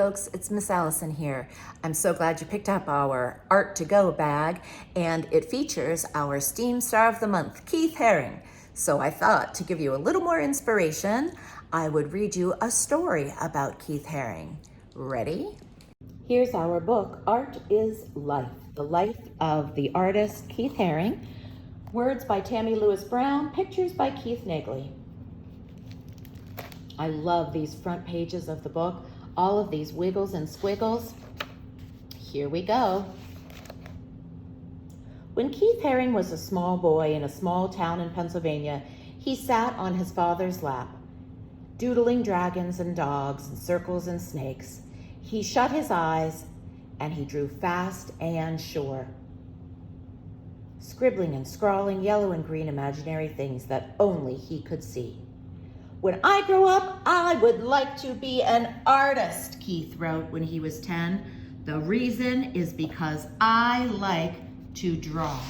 folks, it's Miss Alison here. I'm so glad you picked up our Art to Go bag, and it features our STEAM Star of the Month, Keith Haring. So I thought to give you a little more inspiration, I would read you a story about Keith Haring. Ready? Here's our book, Art is Life, the life of the artist Keith Haring. Words by Tammy Lewis Brown, pictures by Keith Nagley. I love these front pages of the book, all of these wiggles and squiggles. Here we go. When Keith Haring was a small boy in a small town in Pennsylvania, he sat on his father's lap, doodling dragons and dogs and circles and snakes. He shut his eyes and he drew fast and sure, scribbling and scrawling yellow and green imaginary things that only he could see. When I grow up, I would like to be an artist, Keith wrote when he was 10. The reason is because I like to draw.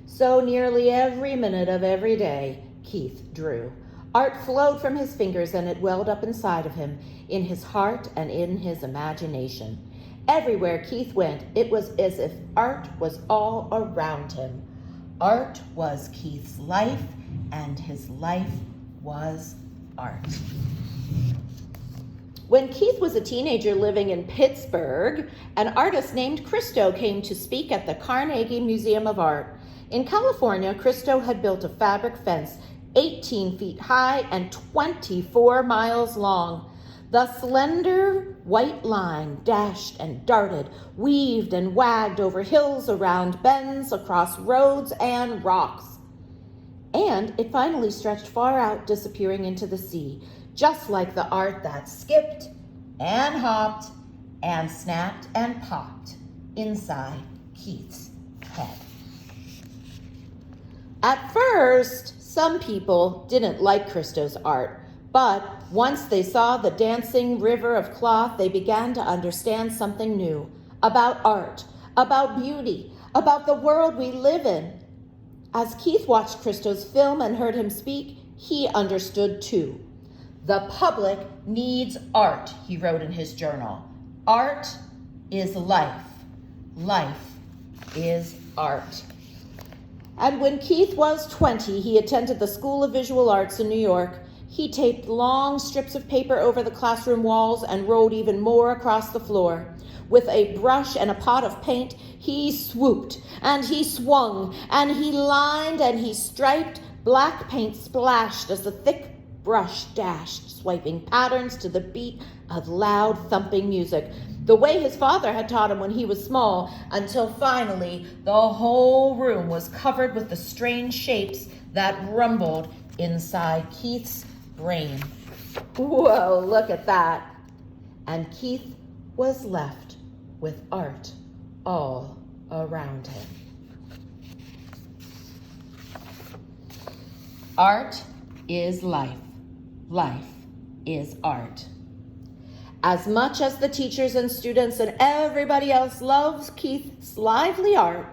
So nearly every minute of every day, Keith drew. Art flowed from his fingers and it welled up inside of him, in his heart and in his imagination. Everywhere Keith went, it was as if art was all around him. Art was Keith's life, and his life was art. When Keith was a teenager living in Pittsburgh, an artist named Christo came to speak at the Carnegie Museum of Art. In California, Christo had built a fabric fence 18 feet high and 24 miles long. The slender white line dashed and darted, weaved and wagged over hills, around bends, across roads and rocks. And it finally stretched far out, disappearing into the sea, just like the art that skipped and hopped and snapped and popped inside Keith's head. At first, some people didn't like Christo's art, but once they saw the dancing river of cloth, they began to understand something new about art, about beauty, about the world we live in. As Keith watched Christo's film and heard him speak, he understood too. The public needs art, he wrote in his journal. Art is life. Life is art. And when Keith was 20, he attended the School of Visual Arts in New York. He taped long strips of paper over the classroom walls and wrote even more across the floor. With a brush and a pot of paint, he swooped and he swung and he lined and he striped. Black paint splashed as the thick brush dashed, swiping patterns to the beat of loud thumping music, the way his father had taught him when he was small, until finally the whole room was covered with the strange shapes that rumbled inside Keith's brain. Whoa, look at that. And Keith was left with art all around him. Art is life. Life is art. As much as the teachers and students and everybody else loves Keith's lively art,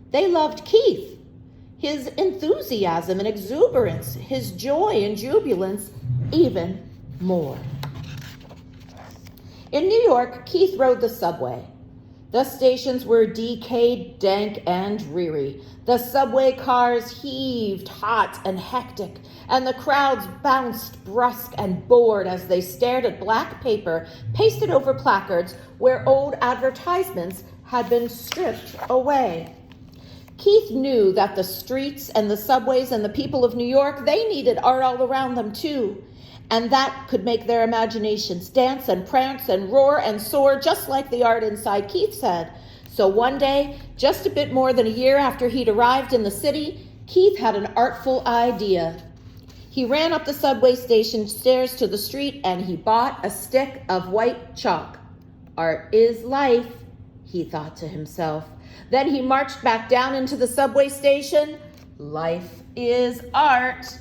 they loved Keith, his enthusiasm and exuberance, his joy and jubilance even more. In New York, Keith rode the subway. The stations were decayed, dank, and dreary. The subway cars heaved, hot and hectic, and the crowds bounced brusque and bored as they stared at black paper pasted over placards where old advertisements had been stripped away. Keith knew that the streets and the subways and the people of New York, they needed art all around them too. And that could make their imaginations dance and prance and roar and soar just like the art inside Keith's head. So one day, just a bit more than a year after he'd arrived in the city, Keith had an artful idea. He ran up the subway station stairs to the street and he bought a stick of white chalk. Art is life, he thought to himself. Then he marched back down into the subway station. Life is art.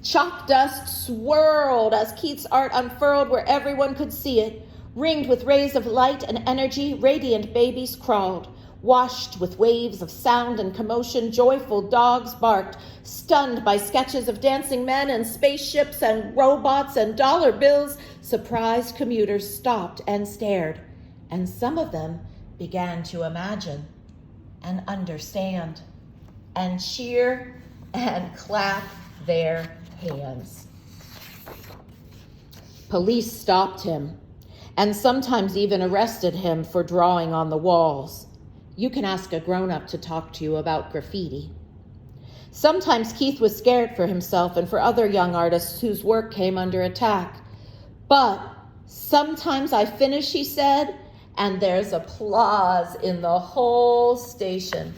Chalk dust swirled as Keith's art unfurled where everyone could see it. Ringed with rays of light and energy, radiant babies crawled. washed with waves of sound and commotion. Joyful dogs barked, stunned by sketches of dancing men and spaceships and robots and dollar bills. Surprised commuters stopped and stared, and some of them began to imagine and understand and cheer and clap their hands. Police stopped him and sometimes even arrested him for drawing on the walls. You can ask a grown-up to talk to you about graffiti. Sometimes Keith was scared for himself and for other young artists whose work came under attack. But sometimes I finish, he said, and there's applause in the whole station.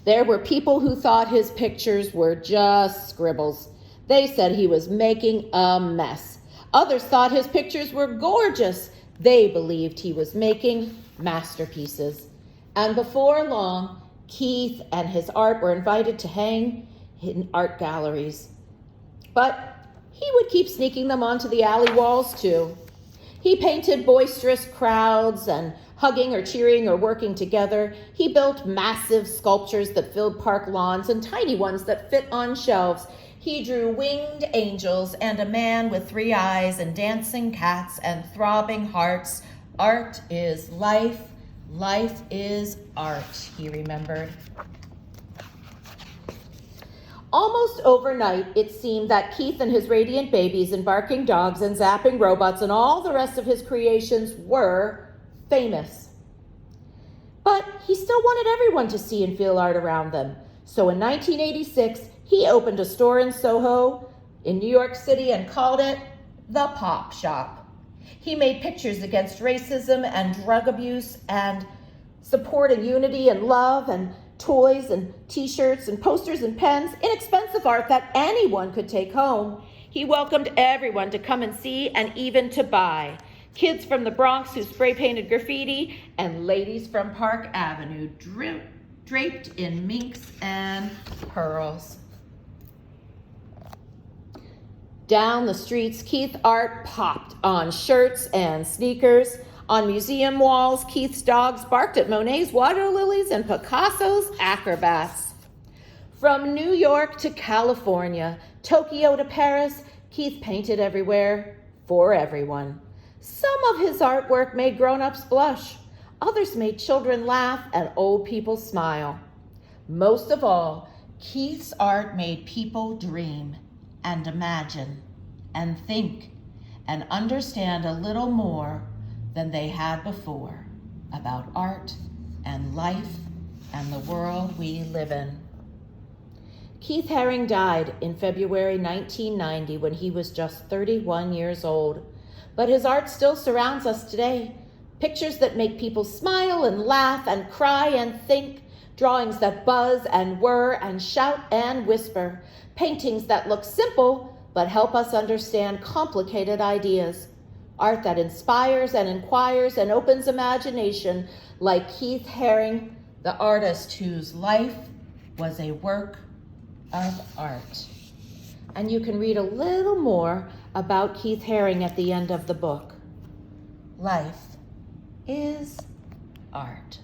There were people who thought his pictures were just scribbles. They said he was making a mess. Others thought his pictures were gorgeous. They believed he was making masterpieces. And before long, Keith and his art were invited to hang in art galleries. But he would keep sneaking them onto the alley walls too. He painted boisterous crowds and hugging or cheering or working together. He built massive sculptures that filled park lawns and tiny ones that fit on shelves. He drew winged angels and a man with 3 eyes and dancing cats and throbbing hearts. Art is life. Life is art, he remembered. Almost overnight, it seemed that Keith and his radiant babies and barking dogs and zapping robots and all the rest of his creations were famous. But he still wanted everyone to see and feel art around them. So in 1986, he opened a store in Soho in New York City and called it The Pop Shop. He made pictures against racism and drug abuse and support and unity and love and toys and t-shirts and posters and pens, inexpensive art that anyone could take home. He welcomed everyone to come and see and even to buy. Kids from the Bronx who spray-painted graffiti and ladies from Park Avenue draped in minks and pearls. Down the streets, Keith's art popped on shirts and sneakers. On museum walls, Keith's dogs barked at Monet's water lilies and Picasso's acrobats. From New York to California, Tokyo to Paris, Keith painted everywhere for everyone. Some of his artwork made grown-ups blush. Others made children laugh and old people smile. Most of all, Keith's art made people dream and imagine and think and understand a little more than they had before about art and life and the world we live in. Keith Haring died in February 1990 when he was just 31 years old. But his art still surrounds us today. Pictures that make people smile and laugh and cry and think. Drawings that buzz and whir and shout and whisper. Paintings that look simple but help us understand complicated ideas. Art that inspires and inquires and opens imagination, like Keith Haring, the artist whose life was a work of art. And you can read a little more about Keith Haring at the end of the book. Life is art.